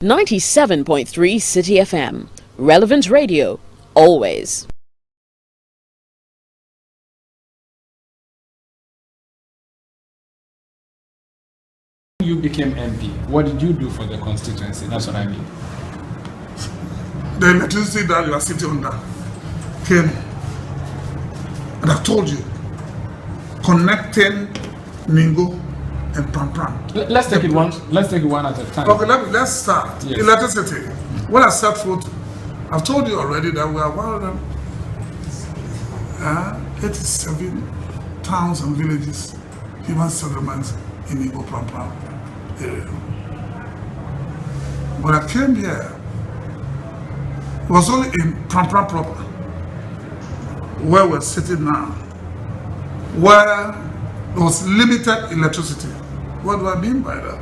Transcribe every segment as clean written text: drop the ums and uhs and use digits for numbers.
97.3 Citi FM. Relevant radio, always. You became MP. What did you do for the constituency? That's what I mean. The electricity that you are sitting under came, and I've told you, connecting Ningo and Pram. Let's take it one. Let's take it one at a time. Okay, let's start. Yes. Electricity. When I set foot, I've told you already that we are 187 towns and villages, human settlements in Igbo Pram area. When I came here, it was only in Pram proper, where we're sitting now, where there was limited electricity. What do I mean by that?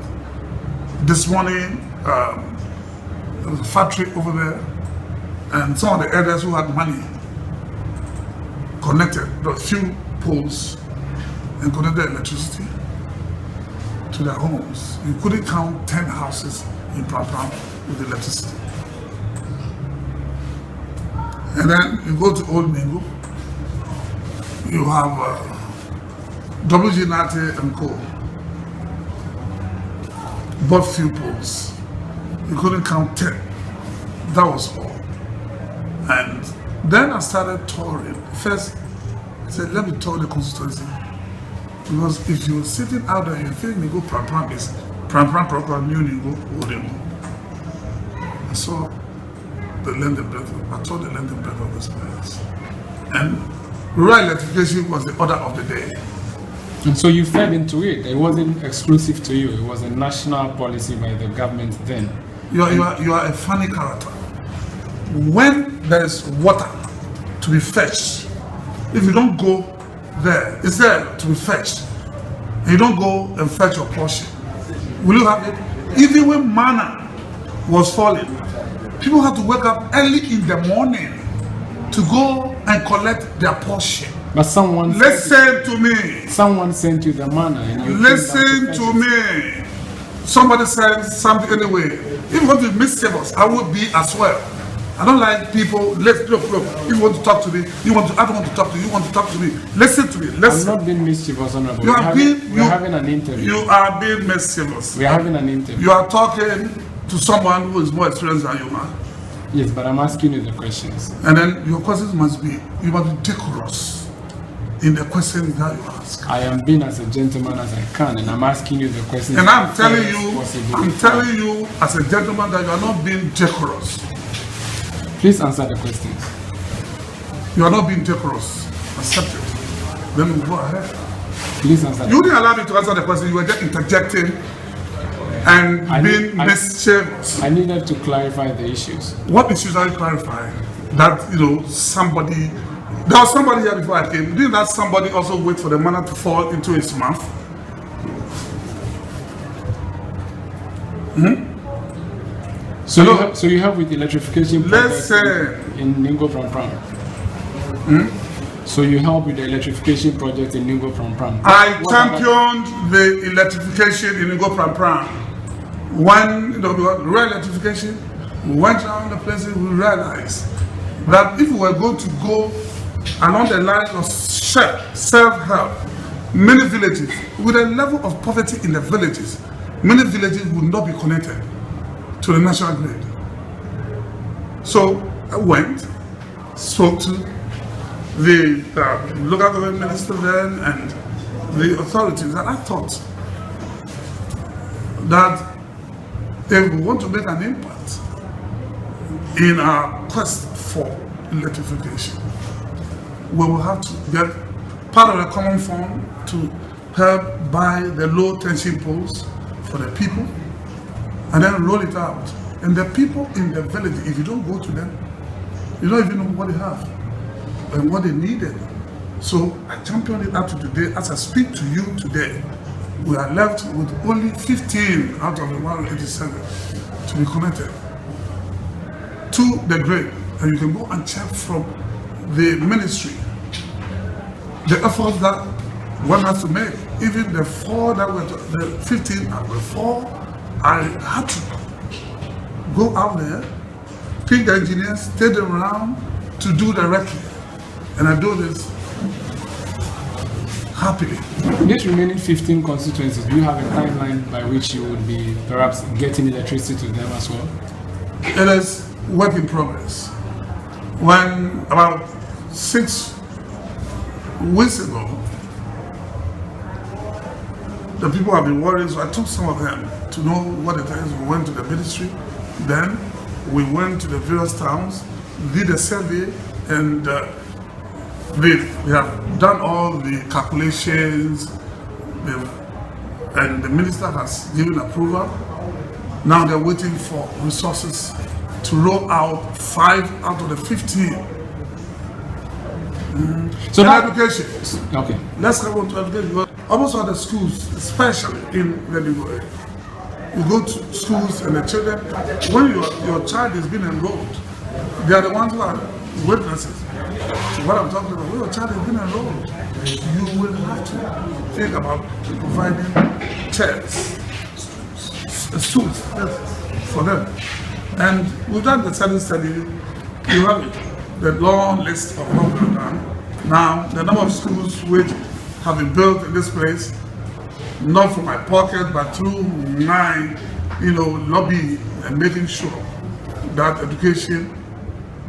This morning, there was a factory over there, and some of the elders who had money connected a few poles and connected electricity to their homes. You couldn't count 10 houses in Pram with electricity. And then you go to Old Mingo, you have WG Nate and Co. Bought few poles. You couldn't count 10. That was all. And then I started touring. First, I said, let me tour the constituency. Because if you're sitting out there, you think you go Pram is Pram proper, new Ningo, Old Ningo. I saw the length and breadth, I told the length and breadth of this place. And rural electrification was the order of the day. And so you fell into it. It wasn't exclusive to you. It was a national policy by the government then. You are a funny character. When there is water to be fetched, if you don't go there, it's there to be fetched. And you don't go and fetch your portion. Will you have it? Even when manna was falling, people had to wake up early in the morning to go and collect their portion. But someone listen to me. Someone sent you the manna and you listen to me. Somebody said something anyway. If you want to be mischievous, I will be as well. I don't like people. Look. If you want to talk to me, I don't want to talk to you. You want to talk to me. Listen to me. Listen. I'm not being mischievous, honorable. We're having an interview. You are being mischievous. We are having an interview. You are talking to someone who is more experienced than you are. Yes, but I'm asking you the questions. And then your questions must be decorous in the questions that you ask. I am being as a gentleman as I can, and I'm asking you the questions. And I'm telling you as a gentleman that you are not being decorous. Please answer the questions. You are not being decorous. Accept it. Then we'll go ahead. Please answer. You didn't allow me to answer the question. You were just interjecting and being mischievous. I needed to clarify the issues. What issues are you clarifying? That, somebody, there was somebody here before I came. Didn't that somebody also wait for the manna to fall into his mouth? So you have with the electrification project in Ningo Pram. So you help with the electrification project in Ningo Pram. I championed the electrification in Ningo Pram. When rural electrification, we went around the places, we realized that if we were going to go along the lines of self-help, many villages, with a level of poverty in the villages, many villages would not be connected to the national grid. So I went, spoke to the local government minister then and the authorities, and I thought that if we want to make an impact in our quest for electrification, we will have to get part of the common fund to help buy the low tension poles for the people and then roll it out. And the people in the village, if you don't go to them, you don't even know what they have and what they needed. So I championed it up to today. As I speak to you today, we are left with only 15 out of the 187 to be connected to the grid. And you can go and check from the ministry the efforts that one has to make. Even the 4 that were the 15 and the 4, I had to go out there, pick the engineers, take them around to do directly. And I do this happily. These remaining 15 constituencies, do you have a timeline by which you would be perhaps getting electricity to them as well? It is work in progress. When about 6 weeks ago, the people have been worried, so I took some of them to know what it is. We went to the ministry, then we went to the various towns, did a survey, and we have done all the calculations, and the minister has given approval. Now they're waiting for resources to roll out 5 out of the 15. So now, education. okay. Let's come on to education. Almost all the schools, especially in the Nigo area. You go to schools and the children, when your child is being enrolled, they are the ones who are witnesses. So what I'm talking about, when your child has been enrolled, you will have to think about providing chairs, stools for them. And we've done the study, you have it, the long list of what we've done. Now, the number of schools which have been built in this place, not from my pocket, but through my, lobby and making sure that education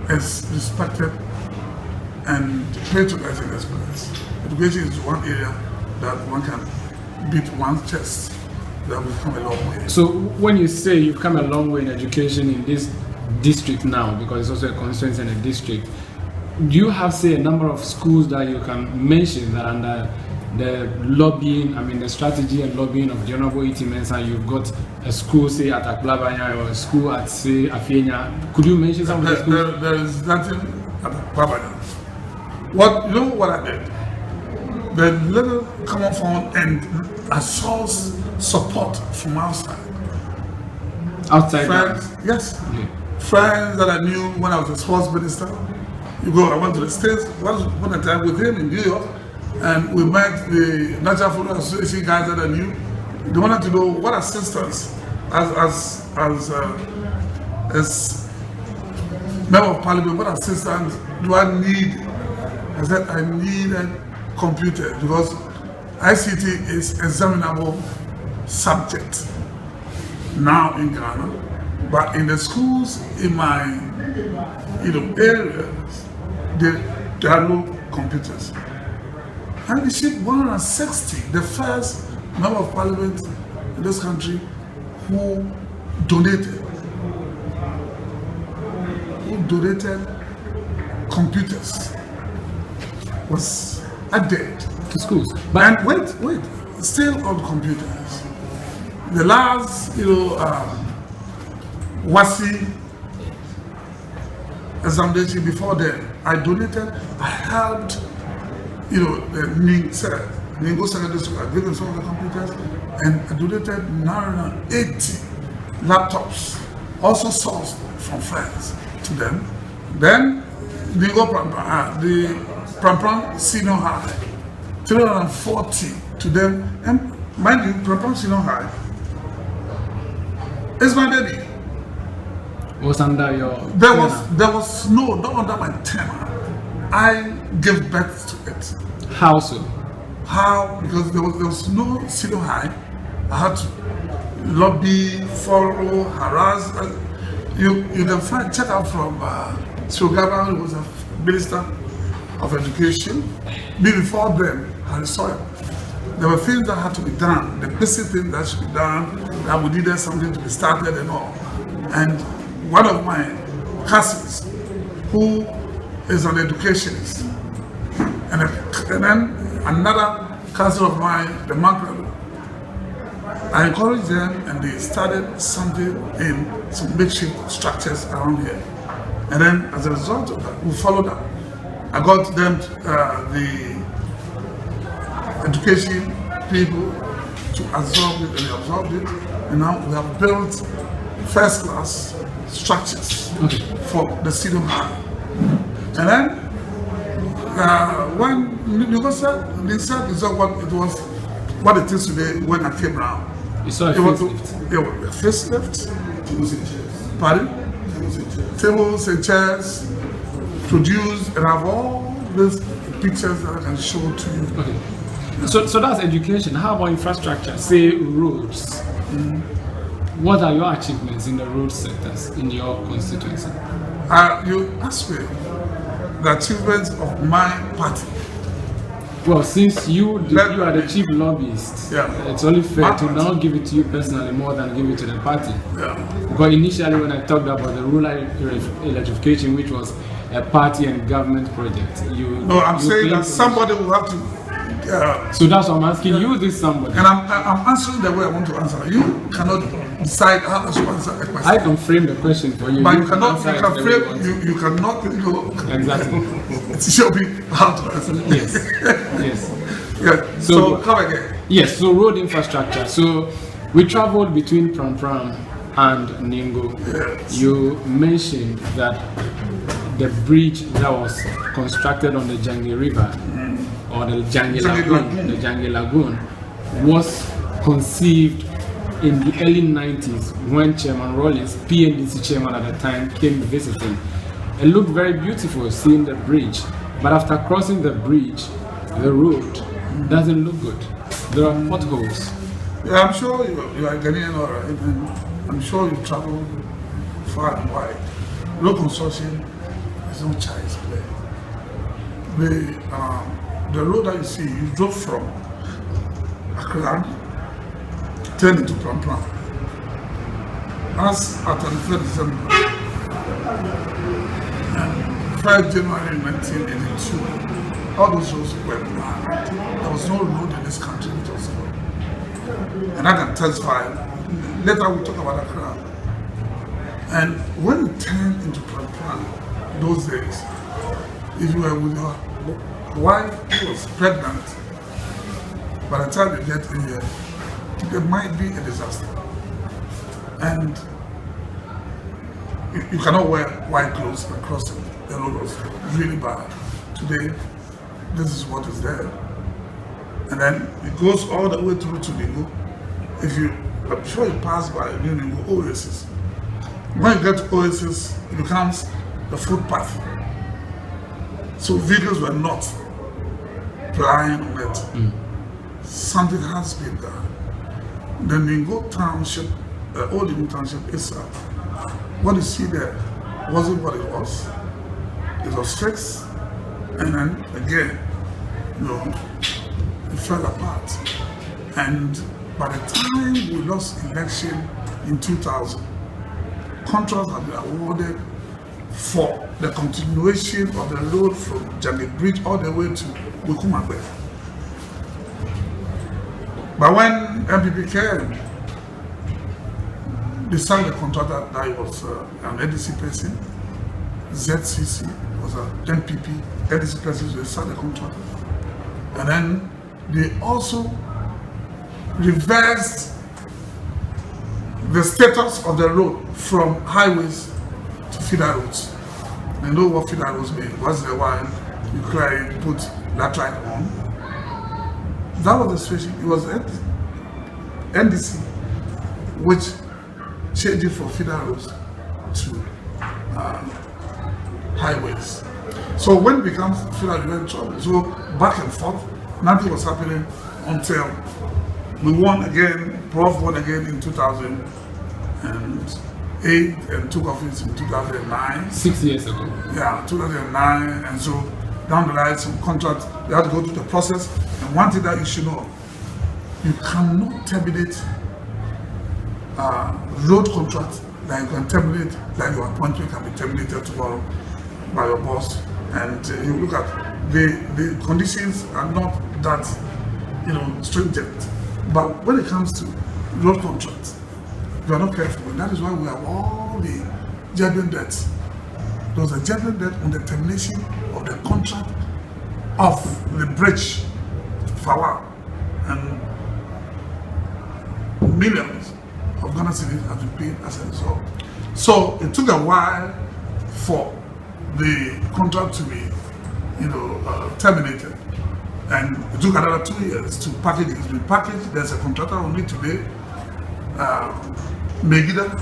is respected and patronized in this place. Education is one area that one can beat one's chest, that we've come a long way. So when you say you've come a long way in education in this district now, because it's also a constituency and a district, do you have, say, a number of schools that you can mention that under the lobbying, the strategy and lobbying of the Honorable E.T. Mensah, you've got a school, say, at Aklabanya or a school at, say, Afienya? Could you mention some of the schools? There is nothing at Aklabanya. What I did? The little common fund and a source support from outside. Outside? Friends, yes. Okay. Friends that I knew when I was a sports minister. I went to the States, one time with him in New York, and we met the National Football Association guys that I knew. They wanted to know what assistance, as member of parliament, what assistance do I need? I said I needed computers because ICT is examinable subject now in Ghana, but in the schools in my areas, there are no computers. And we shipped 160, the first member of parliament in this country who donated computers was added to schools. And wait, still on computers. The last, WASI examination before then, I helped, the Ningo Secondary School, I gave them some of the computers, and I donated 980 laptops, also sourced from friends to them. Then, the Prampram Senior High, 340 to them, and mind you, Prampram Senior High is my baby. Was under your there was no, not under my tenure. I gave birth to it. How so? How? Because there was no senior high. I had to lobby, follow, harass. You can check out from Sugaba, who was a minister of education. Before then, Harry Sawyer. There were things that had to be done, the basic things that should be done, that we needed something to be started and all. And one of my cousins, who is an educationist, and then another cousin of mine, the Macro, I encouraged them and they started something in some makeshift structures around here. And then as a result of that, we followed up. I got them, the education people to absorb it, and they absorbed it. And now we have built first class structures for the senior high. And then when they said what it is today when I came around. You saw a facelift? Yeah, a facelift. Pardon? Tables and chairs produced, and I have all these pictures that I can show to you. Okay. So that's education. How about infrastructure? Say roads. What are your achievements in the road sectors in your constituency? You asked me the achievements of my party. Well, since you are the chief lobbyist, it's only fair to now give it to you personally more than give it to the party. Because initially when I talked about the rural electrification, which was a party and government project, I'm saying that somebody will have to. So that's why I'm asking you this somebody. And I'm answering the way I want to answer. You cannot decide how to answer a question. I can frame the question for you. But you you cannot Exactly. It should be how to answer. Yes. Yeah. So come again. Yes, so road infrastructure. So we traveled between Pram and Ningo. Yes. You mentioned that the bridge that was constructed on the Jangi River or the Jangi Lagoon was conceived in the early 90s when Chairman Rollins, PNDC chairman at the time, came visiting. It looked very beautiful seeing the bridge, but after crossing the bridge, the road doesn't look good. There are potholes. Yeah, I'm sure you are Ghanaian, all right, and I'm sure you travel far and wide. Road construction is no child's play. The road that you see, you drove from Accra, turned into Pram. As at 23rd December, 5 January 1982, all those roads were planned. There was no road in this country which was good. And I can testify, later we'll talk about Accra. And when you turned into Pram, those days, if you were with your wife who was pregnant, by the time you get in here, there might be a disaster. And you cannot wear white clothes and cross it. The road was really bad. Today, this is what is there. And then it goes all the way through to Ningo. I'm sure you pass by Ningo Oasis. When you get to Oasis, it becomes the footpath. So vehicles were not plying on it. Something has been done. The Ningo Township, the old Ningo Township itself, what you see there wasn't what it was. It was fixed, and then again, it fell apart. And by the time we lost election in 2000, contracts have been awarded for the continuation of the road from Jangi Bridge all the way to Bukumagbe. But when MPP came, they signed a contractor that was an NDC person, ZCC was an MPP, NDC person, they signed a contract. And then they also reversed the status of the road from highways to feeder roads. You know what feeder roads mean? What's the one you cry, put latrine on? That was the situation. It was NDC which changed it from feeder roads to highways. So when it becomes feeder, you're in trouble. So back and forth, nothing was happening until we won again. Prof won again in 2008 and took office in 2009. 6 years ago. Yeah, 2009, and so down the line, some contracts, they had to go through the process. And one thing that you should know, you cannot terminate road contracts like you can terminate, like your appointment can be terminated tomorrow by your boss. And you look at the conditions are not that stringent. But when it comes to road contracts, you are not careful, and that is why we have all the judgment debts. There was a judgment debt on the termination of the contract of the bridge, Fawa, and millions of Ghana cedis have been paid as a result. So it took a while for the contract to be, terminated, and it took another 2 years to package it. It's been packaged. There's a contractor on it today, Megida,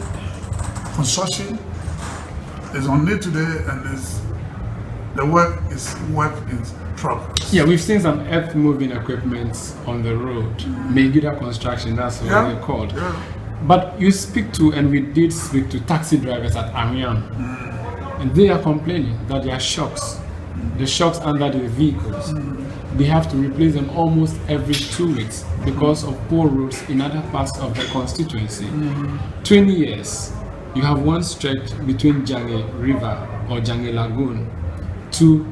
construction is on it today, and the work in progress. Yeah, we've seen some earth moving equipment on the road. Megida construction, that's what they're called. Yeah. But you speak to, and we did speak to taxi drivers at Amiens, and they are complaining that there are shocks. The shocks under the vehicles. They have to replace them almost every 2 weeks because of poor roads in other parts of the constituency. 20 years, you have one stretch between Jange River or Jange Lagoon to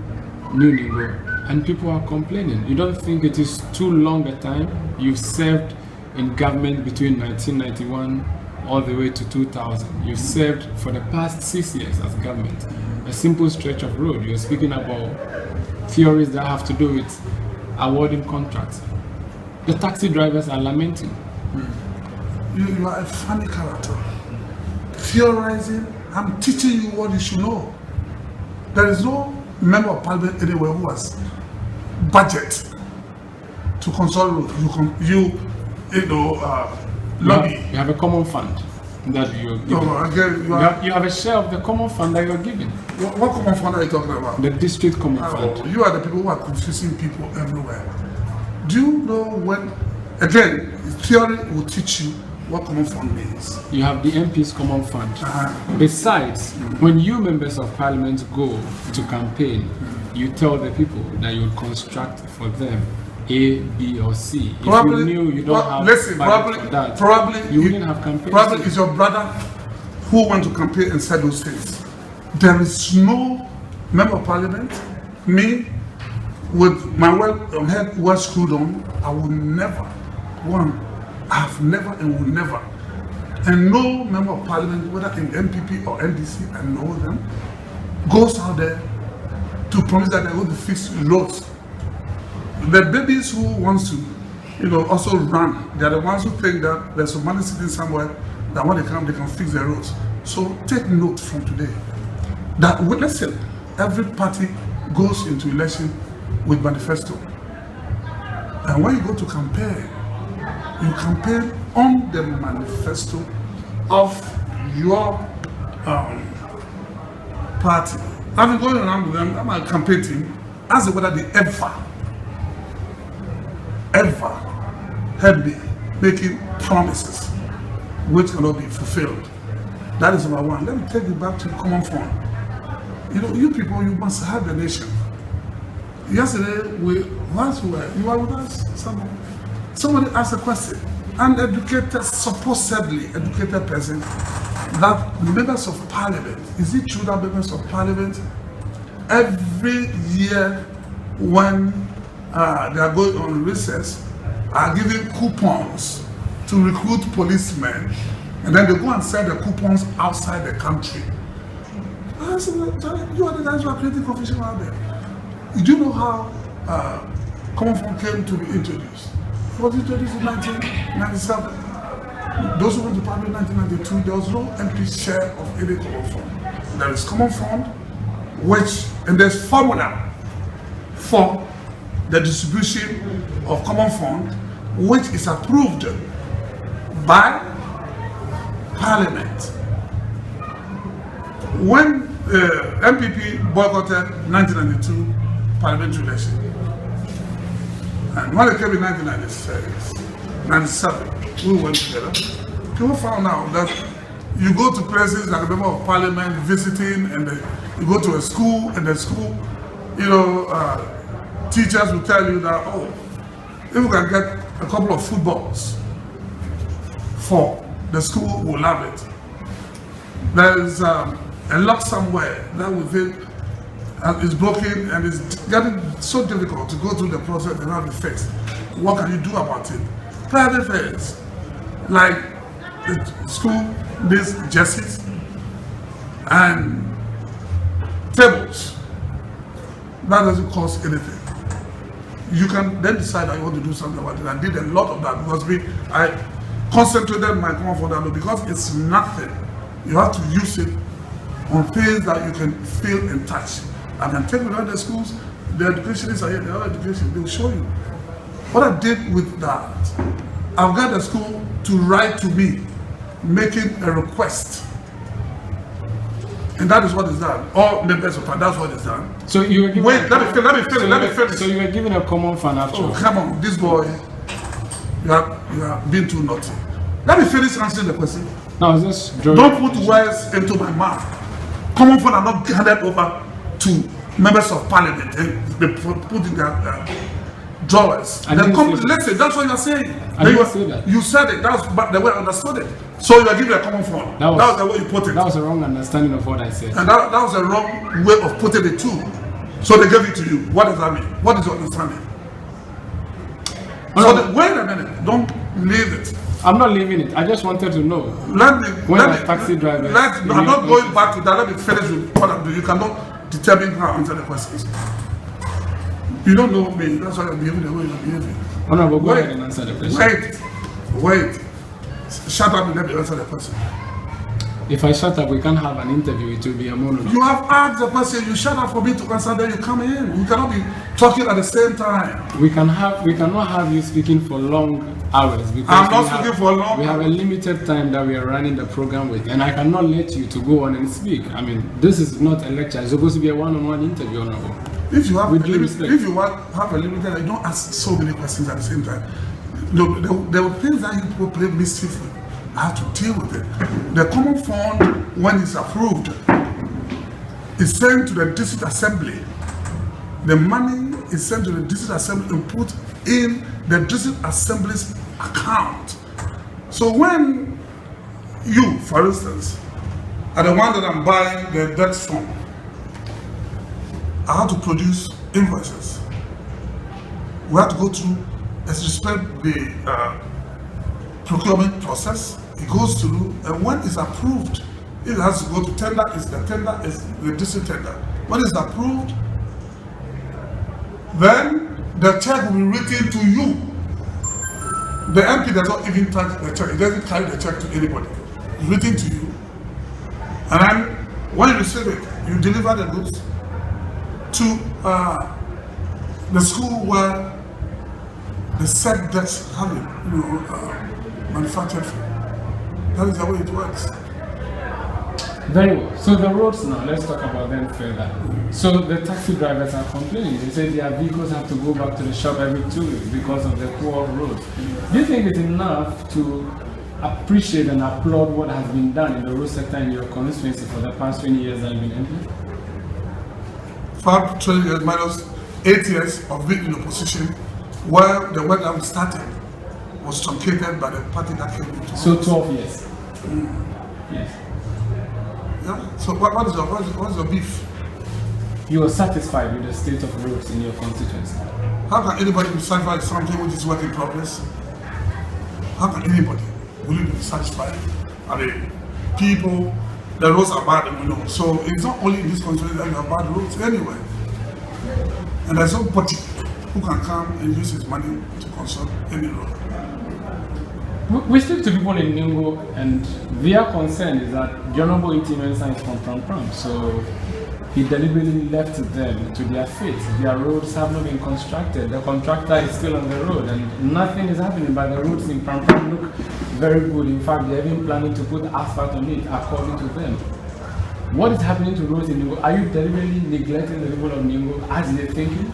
New Ningo, and people are complaining. You don't think it is too long a time? You've served in government between 1991 all the way to 2000. You've served for the past 6 years as government. A simple stretch of road. You're speaking about theories that have to do with awarding contracts. The taxi drivers are lamenting. You are a funny character. Theorizing, I'm teaching you what you should know. There is no member of parliament anywhere who has budget to consult lobby. You have a common fund that you're giving. No, again, You have a share of the common fund that you're giving. What common fund are you talking about? The district common fund. You are the people who are confusing people everywhere. Do you know when, again, theory will teach you what common fund means. You have the MP's common fund. Besides, when you members of parliament go to campaign, you tell the people that you would construct for them A, B, or C. Probably, if you knew you don't have probably, for that, probably you wouldn't have campaigned. Probably it's your brother who went to campaign and said those things. There is no member of parliament, me, with my head well screwed on, I will never, I have never and will never, and no member of parliament, whether in MPP or NDC, I know them, goes out there to promise that they're going to fix roads. The babies who wants to, also run, they're the ones who think that there's some money sitting somewhere, that when they come, they can fix their roads. So take note from today, that, listen, every party goes into election with manifesto. And when you go to campaign, you campaign on the manifesto of your party. I've been going around with them, I'm a campaign team, ask whether they ever heard me making promises which cannot be fulfilled. That is number one. Let me take it back to the common fund. You people, you must have the nation. Yesterday, you were with us? Somebody asked a question. An educated, supposedly educated person, that members of parliament, is it true that members of parliament, every year when they are going on recess, are giving coupons to recruit policemen, and then they go and sell the coupons outside the country? I said, you are the guys who are creating confusion out there. Do you know how Common Fund came to be introduced? It was introduced in 1997. Those who went to Parliament in 1992, there was no MP share of any Common Fund. There is Common Fund, and there's formula for the distribution of Common Fund, which is approved by Parliament. When MPP boycotted 1992 parliamentary election, and when it came in 1996, 97, we went together. People found out that you go to places like a member of parliament visiting, and you go to a school, and the school, teachers will tell you that, if we can get a couple of footballs for the school, will love it. There is a lock somewhere that we think is broken, and it's getting so difficult to go through the process and have it fixed. What can you do about it? Private fairs, like the school needs jerseys and tables. That doesn't cost anything. You can then decide that you want to do something about it. I did a lot of that because I concentrated my common fund on it because it's nothing. You have to use it on things that you can feel and touch. I can take you around the schools, the educationists are here, the other education, they'll show you. What I did with that, I've got the school to write to me, making a request And that is what is done. All members of parliament, that's what is done. So you were given Wait, let me finish. So you were given a common fund after. Oh, come on, this boy, you are being too naughty. Let me finish answering the question. No, just don't put words into my mouth. Common fund are not handed over to members of parliament and they put in their drawers. Listen, that's what you're saying. I didn't say that. You said it. That's the way I understood it. So you are giving a common fund. That was the way you put it. That was a wrong understanding of what I said. And that was a wrong way of putting it too. So they gave it to you. What does that mean? What is your understanding? Wait a minute. Don't leave it. I'm not leaving it. I just wanted to know. Taxi drivers. I'm not going back to that. Let me finish with what I'm doing. You cannot determine how I answer the questions. You don't know me. That's why you're behaving the way you're behaving. Honorable, go ahead and answer the question. Wait. Shut up and let me answer the question. If I shut up, we can't have an interview. It will be a monologue. You have asked the question. You shut up for me to answer. Then you come in. We cannot be talking at the same time. We cannot have you speaking for long hours because I'm not speaking for long. We have a limited time that we are running the program with, and I cannot let you to go on and speak. I mean, this is not a lecture. It's supposed to be a one-on-one interview, Honorable. If you have a limited, you don't ask so many questions at the same time. No, there were things that you people play mischief with. I have to deal with it. The common fund, when it's approved, is sent to the district assembly. The money is sent to the district assembly and put in the district assembly's account. So when you, for instance, are the one that I'm buying the debt from, I have to produce invoices. We have to go through, as respect the procurement process. It goes through, and when it's approved, it has to go to tender. Tender is the district tender. When it's approved, then the check will be written to you. The MP does not even touch the check. It doesn't carry the check to anybody. It's written to you. And then when you receive it, you deliver the goods to the school where the said debts have it, manufactured from. That is the way it works. Very well. So the roads now, let's talk about them further. So the taxi drivers are complaining. They say their vehicles have to go back to the shop every 2 weeks because of the poor roads. Do you think it's enough to appreciate and applaud what has been done in the road sector in your constituency for the past 20 years that you've been MP? 5 20 years minus 8 years of being in opposition, where the work that we started was truncated by the party that came into office. So 12 years. Yes. Yeah. So what is your beef? You are satisfied with the state of roads in your constituency? How can anybody be satisfied with something which is work in progress? How can anybody really be satisfied? I mean, people, the roads are bad, and we know. So it's not only in this constituency that you have bad roads anyway. And there's nobody who can come and use his money to construct any road. We speak to people in Ningo, and their concern is that the Honorable Mensah is from Pram, so he deliberately left them to their fate. Their roads have not been constructed. The contractor is still on the road, and nothing is happening. But the roads in Pram look very good. In fact, they're even planning to put asphalt on it, according to them. What is happening to roads in Ningo? Are you deliberately neglecting the people of Ningo as they're thinking?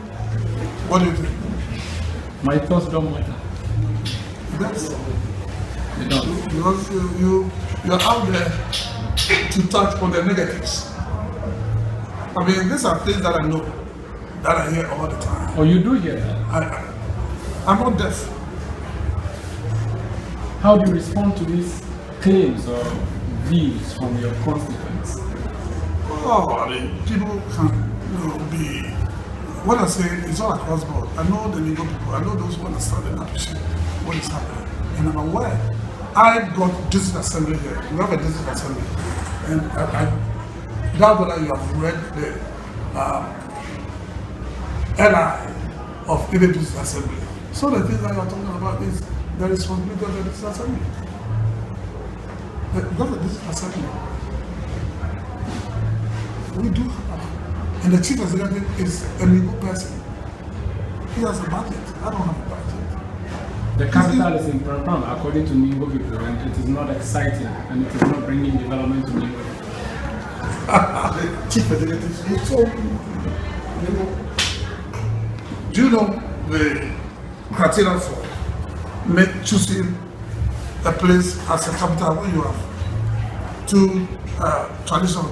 What do you think? My thoughts don't matter. Yes. They don't. Because you're out there to touch on the negatives. I mean, these are things that I know, that I hear all the time. Oh, you do hear that? I'm not deaf. How do you respond to these claims or views from your constituents? Oh, I mean, people can be, what I say is all across the board. I know the legal people, I know those who understand and appreciate what is happening. And I'm aware. I got district assembly here. We have a district assembly. And I doubt whether you have read the LI of any district assembly. So the things that you are talking about is the responsibility of the district assembly. Because the district assembly, we do have, and the chief executive is a legal person. He has a budget. I don't have a budget. The capital is in Pram, according to Ningo people, and it is not exciting, and it is not bringing development to Ningo. the chief executive, he told me, do you know the criteria for choosing a place as a capital when you have two three traditional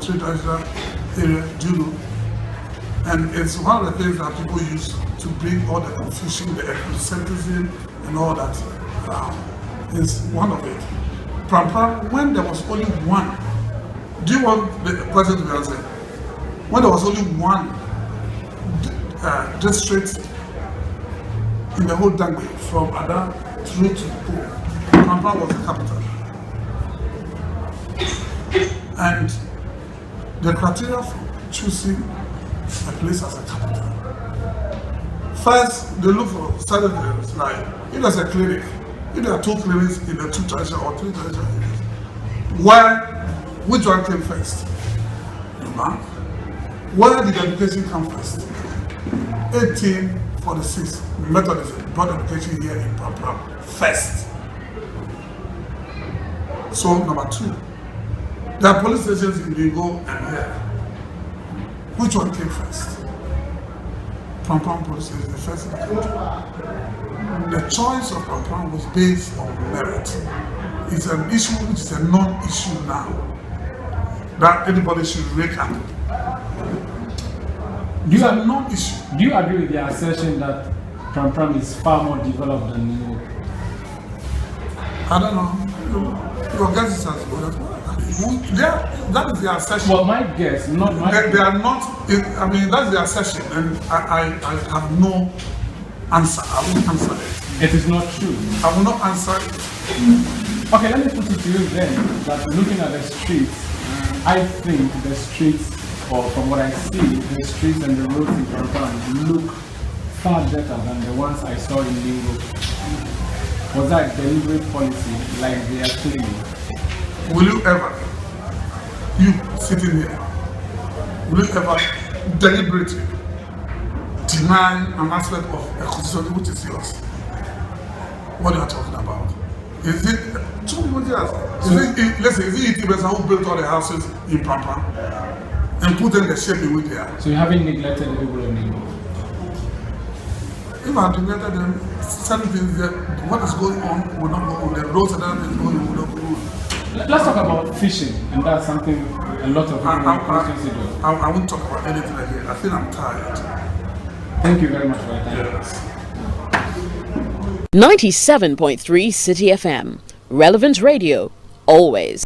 areas, do you know? And it's one of the things that people use to bring all the confusion, the ethnocentricism, and all that. Is one of it. When there was only one, do you want the question to be answered? When there was only one district in the whole Dangbe, from Ada through to Po, Prampa was the capital. And the criteria for choosing a place as a capital. First, they look for certain things, like if there's a clinic, if there are two clinics in the two traditional or three traditional areas, which one came first? Where did education come first? 1846, Methodism brought education here in Prampa first. So, number two, there are police stations in Bingo and here. Which one came first? Prampa police station is the first in the country. The choice of Prampa was based on merit. It's an issue which is a non-issue now that anybody should rake up. Do you agree with the assertion that Pram is far more developed than New York? I don't know. Your guess is as good as mine. That is the assertion. Well, my guess, not my. They are not. I mean, that's the assertion, and I have no answer. I won't answer it. It is not true. I will not answer it. Okay, let me put it to you then, that looking at the streets, I think the streets, or from what I see, the streets and the roads in Prampa look far better than the ones I saw in New York. Was that deliberate policy, like they are claiming? Will you ever, you sitting here, will you ever deliberately deny an aspect of a constitution which is yours? What are you talking about? Is it two people just? Is it Itibesa who built all the houses in Prampa and put them in the shape in which they are? So you haven't neglected the people of New York? If I neglected them, certain things that what is going on will not go on. The roads that is going on will not go on. Let's talk about fishing, and that's something a lot of people in the constituency do. I won't talk about anything again. I think I'm tired. Thank you very much for your time. Yes. 97.3 Citi FM. Relevant radio, always.